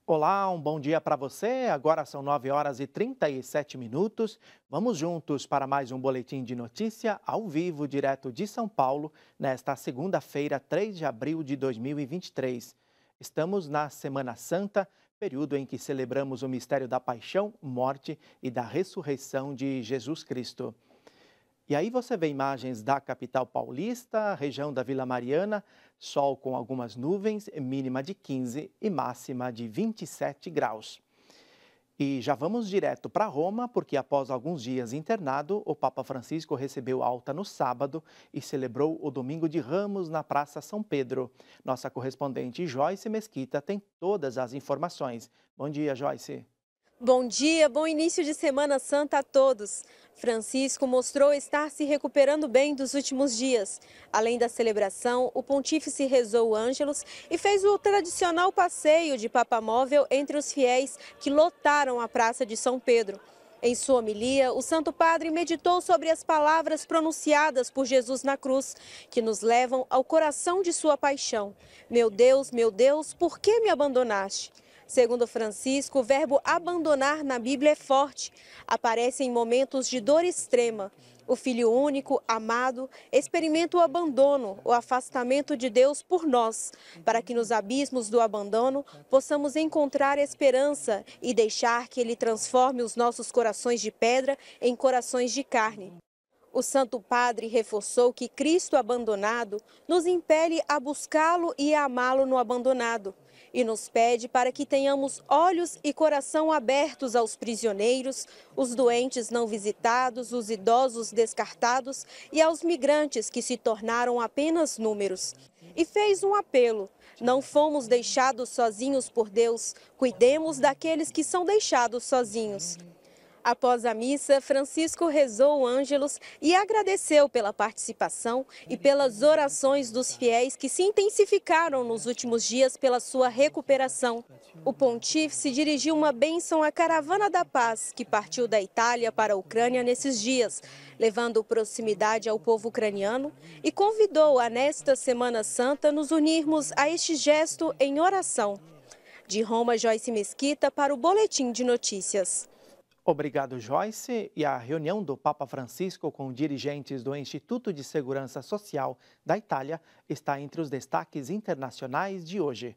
Olá, um bom dia para você. Agora são 9 horas e 37 minutos. Vamos juntos para mais um boletim de notícia ao vivo, direto de São Paulo, nesta segunda-feira, 3 de abril de 2023. Estamos na Semana Santa, período em que celebramos o mistério da paixão, morte e da ressurreição de Jesus Cristo. E aí você vê imagens da capital paulista, região da Vila Mariana, sol com algumas nuvens, mínima de 15 e máxima de 27 graus. E já vamos direto para Roma, porque após alguns dias internado, o Papa Francisco recebeu alta no sábado e celebrou o Domingo de Ramos na Praça São Pedro. Nossa correspondente Joyce Mesquita tem todas as informações. Bom dia, Joyce. Bom dia, bom início de Semana Santa a todos. Francisco mostrou estar se recuperando bem dos últimos dias. Além da celebração, o pontífice rezou o Ângelus e fez o tradicional passeio de papamóvel entre os fiéis que lotaram a Praça de São Pedro. Em sua homilia, o Santo Padre meditou sobre as palavras pronunciadas por Jesus na cruz, que nos levam ao coração de sua paixão. Meu Deus, por que me abandonaste? Segundo Francisco, o verbo abandonar na Bíblia é forte. Aparece em momentos de dor extrema. O Filho único, amado, experimenta o abandono, o afastamento de Deus por nós, para que nos abismos do abandono possamos encontrar esperança e deixar que Ele transforme os nossos corações de pedra em corações de carne. O Santo Padre reforçou que Cristo abandonado nos impele a buscá-lo e a amá-lo no abandonado. E nos pede para que tenhamos olhos e coração abertos aos prisioneiros, os doentes não visitados, os idosos descartados e aos migrantes que se tornaram apenas números. E fez um apelo: não fomos deixados sozinhos por Deus, cuidemos daqueles que são deixados sozinhos. Após a missa, Francisco rezou o Ângelus e agradeceu pela participação e pelas orações dos fiéis que se intensificaram nos últimos dias pela sua recuperação. O pontífice dirigiu uma bênção à Caravana da Paz, que partiu da Itália para a Ucrânia nesses dias, levando proximidade ao povo ucraniano, e convidou a nesta Semana Santa nos unirmos a este gesto em oração. De Roma, Joyce Mesquita para o Boletim de Notícias. Obrigado, Joyce. E a reunião do Papa Francisco com dirigentes do Instituto de Segurança Social da Itália está entre os destaques internacionais de hoje.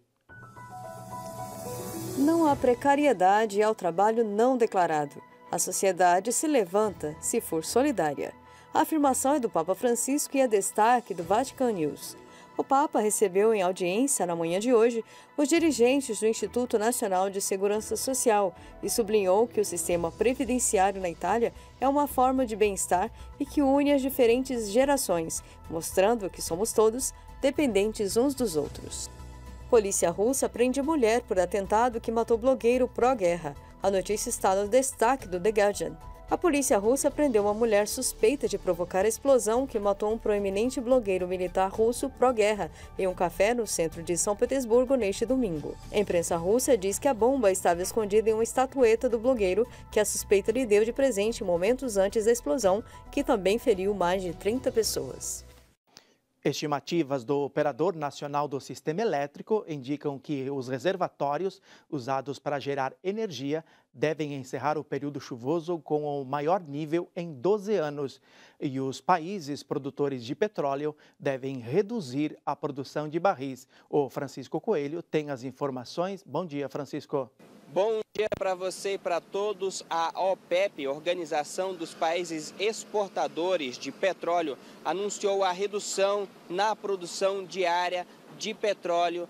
Não há precariedade ao trabalho não declarado. A sociedade se levanta se for solidária. A afirmação é do Papa Francisco e é destaque do Vatican News. O Papa recebeu em audiência na manhã de hoje os dirigentes do Instituto Nacional de Segurança Social e sublinhou que o sistema previdenciário na Itália é uma forma de bem-estar e que une as diferentes gerações, mostrando que somos todos dependentes uns dos outros. Polícia russa prende mulher por atentado que matou blogueiro pró-guerra. A notícia está no destaque do The Guardian. A polícia russa prendeu uma mulher suspeita de provocar a explosão que matou um proeminente blogueiro militar russo pró-guerra em um café no centro de São Petersburgo neste domingo. A imprensa russa diz que a bomba estava escondida em uma estatueta do blogueiro que a suspeita lhe deu de presente momentos antes da explosão, que também feriu mais de 30 pessoas. Estimativas do Operador Nacional do Sistema Elétrico indicam que os reservatórios usados para gerar energia devem encerrar o período chuvoso com o maior nível em 12 anos. E os países produtores de petróleo devem reduzir a produção de barris. O Francisco Coelho tem as informações. Bom dia, Francisco. Bom dia para você e para todos. A OPEP, Organização dos Países Exportadores de Petróleo, anunciou a redução na produção diária de petróleo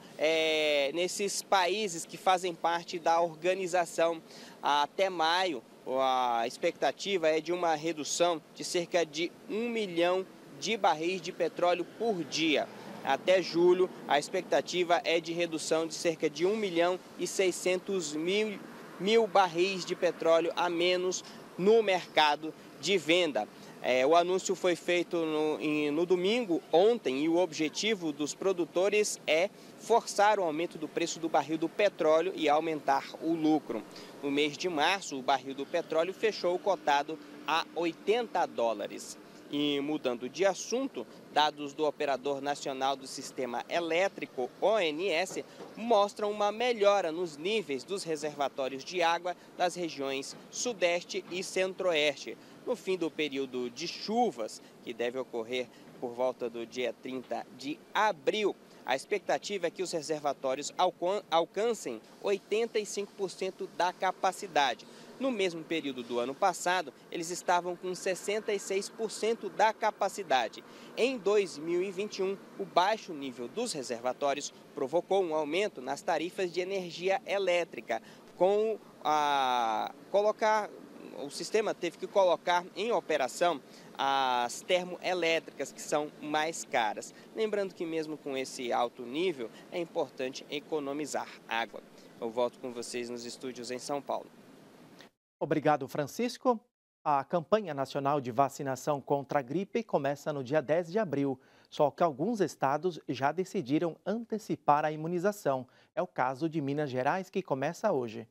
nesses países que fazem parte da organização. Até maio, a expectativa é de uma redução de cerca de 1 milhão de barris de petróleo por dia. Até julho, a expectativa é de redução de cerca de 1 milhão e 600 mil barris de petróleo a menos no mercado de venda. O anúncio foi feito no domingo, ontem, e o objetivo dos produtores é forçar o aumento do preço do barril do petróleo e aumentar o lucro. No mês de março, o barril do petróleo fechou cotado a $80. E mudando de assunto, dados do Operador Nacional do Sistema Elétrico, ONS, mostram uma melhora nos níveis dos reservatórios de água das regiões Sudeste e Centro-Oeste. No fim do período de chuvas, que deve ocorrer por volta do dia 30 de abril, a expectativa é que os reservatórios alcancem 85% da capacidade. No mesmo período do ano passado, eles estavam com 66% da capacidade. Em 2021, o baixo nível dos reservatórios provocou um aumento nas tarifas de energia elétrica. O sistema teve que colocar em operação as termoelétricas, que são mais caras. Lembrando que mesmo com esse alto nível, é importante economizar água. Eu volto com vocês nos estúdios em São Paulo. Obrigado, Francisco. A campanha nacional de vacinação contra a gripe começa no dia 10 de abril, só que alguns estados já decidiram antecipar a imunização. É o caso de Minas Gerais, que começa hoje.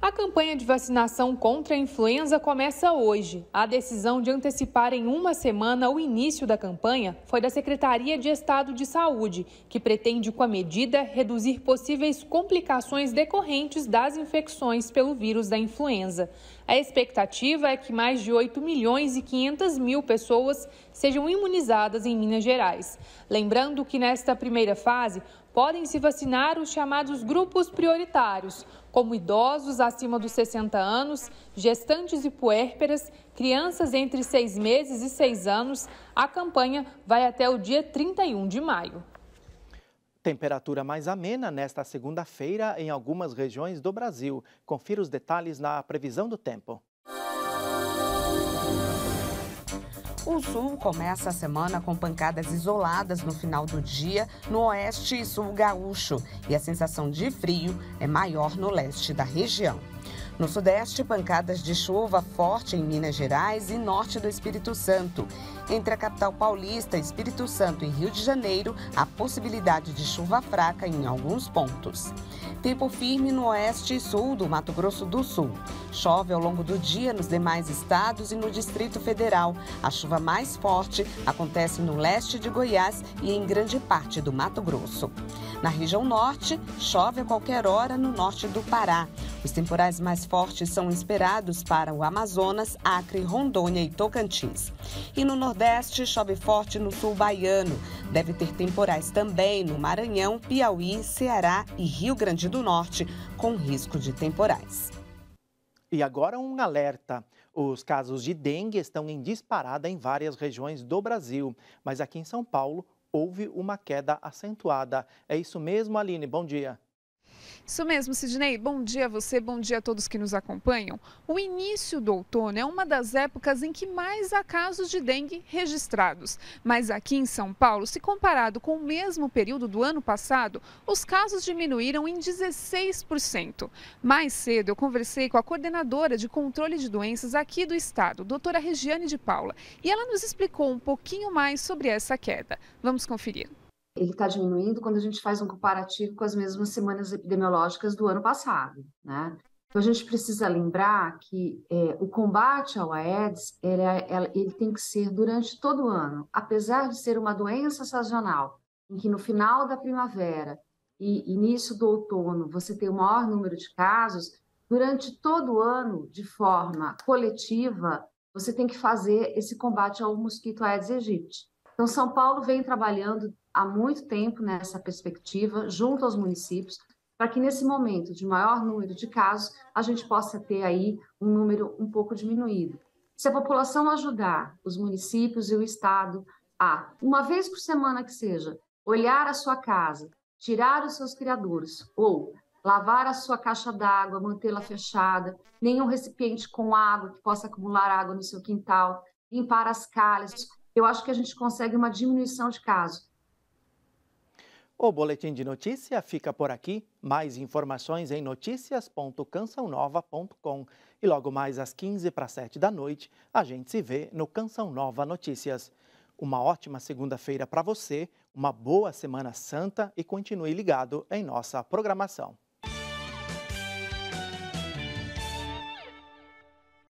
A campanha de vacinação contra a influenza começa hoje. A decisão de antecipar em uma semana o início da campanha foi da Secretaria de Estado de Saúde, que pretende, com a medida, reduzir possíveis complicações decorrentes das infecções pelo vírus da influenza. A expectativa é que mais de 8.500.000 pessoas sejam imunizadas em Minas Gerais. Lembrando que nesta primeira fase podem se vacinar os chamados grupos prioritários, como idosos acima dos 60 anos, gestantes e puérperas, crianças entre 6 meses e 6 anos. A campanha vai até o dia 31 de maio. Temperatura mais amena nesta segunda-feira em algumas regiões do Brasil. Confira os detalhes na previsão do tempo. O sul começa a semana com pancadas isoladas no final do dia no oeste e sul gaúcho, e a sensação de frio é maior no leste da região. No sudeste, pancadas de chuva forte em Minas Gerais e norte do Espírito Santo. Entre a capital paulista, Espírito Santo e Rio de Janeiro, há possibilidade de chuva fraca em alguns pontos. Tempo firme no oeste e sul do Mato Grosso do Sul. Chove ao longo do dia nos demais estados e no Distrito Federal. A chuva mais forte acontece no leste de Goiás e em grande parte do Mato Grosso. Na região norte, chove a qualquer hora no norte do Pará. Os temporais mais fortes são esperados para o Amazonas, Acre, Rondônia e Tocantins. E no nordeste, chove forte no sul baiano. Deve ter temporais também no Maranhão, Piauí, Ceará e Rio Grande do Norte, com risco de temporais. E agora um alerta. Os casos de dengue estão em disparada em várias regiões do Brasil, mas aqui em São Paulo houve uma queda acentuada. É isso mesmo, Aline? Bom dia. Isso mesmo, Sidney. Bom dia a você, bom dia a todos que nos acompanham. O início do outono é uma das épocas em que mais há casos de dengue registrados. Mas aqui em São Paulo, se comparado com o mesmo período do ano passado, os casos diminuíram em 16%. Mais cedo, eu conversei com a coordenadora de controle de doenças aqui do estado, doutora Regiane de Paula, e ela nos explicou um pouquinho mais sobre essa queda. Vamos conferir. Ele está diminuindo quando a gente faz um comparativo com as mesmas semanas epidemiológicas do ano passado, né? Então, a gente precisa lembrar que o combate ao Aedes, ele tem que ser durante todo o ano. Apesar de ser uma doença sazonal, em que no final da primavera e início do outono você tem o maior número de casos, durante todo o ano, de forma coletiva, você tem que fazer esse combate ao mosquito Aedes aegypti. Então, São Paulo vem trabalhando há muito tempo nessa perspectiva, junto aos municípios, para que nesse momento de maior número de casos, a gente possa ter aí um número um pouco diminuído. Se a população ajudar os municípios e o Estado a, uma vez por semana que seja, olhar a sua casa, tirar os seus criadouros, ou lavar a sua caixa d'água, mantê-la fechada, nenhum recipiente com água que possa acumular água no seu quintal, limpar as calhas, eu acho que a gente consegue uma diminuição de casos. O Boletim de Notícia fica por aqui. Mais informações em noticias.cançãonova.com. E logo mais às 6:45 da noite, a gente se vê no Canção Nova Notícias. Uma ótima segunda-feira para você, uma boa Semana Santa e continue ligado em nossa programação.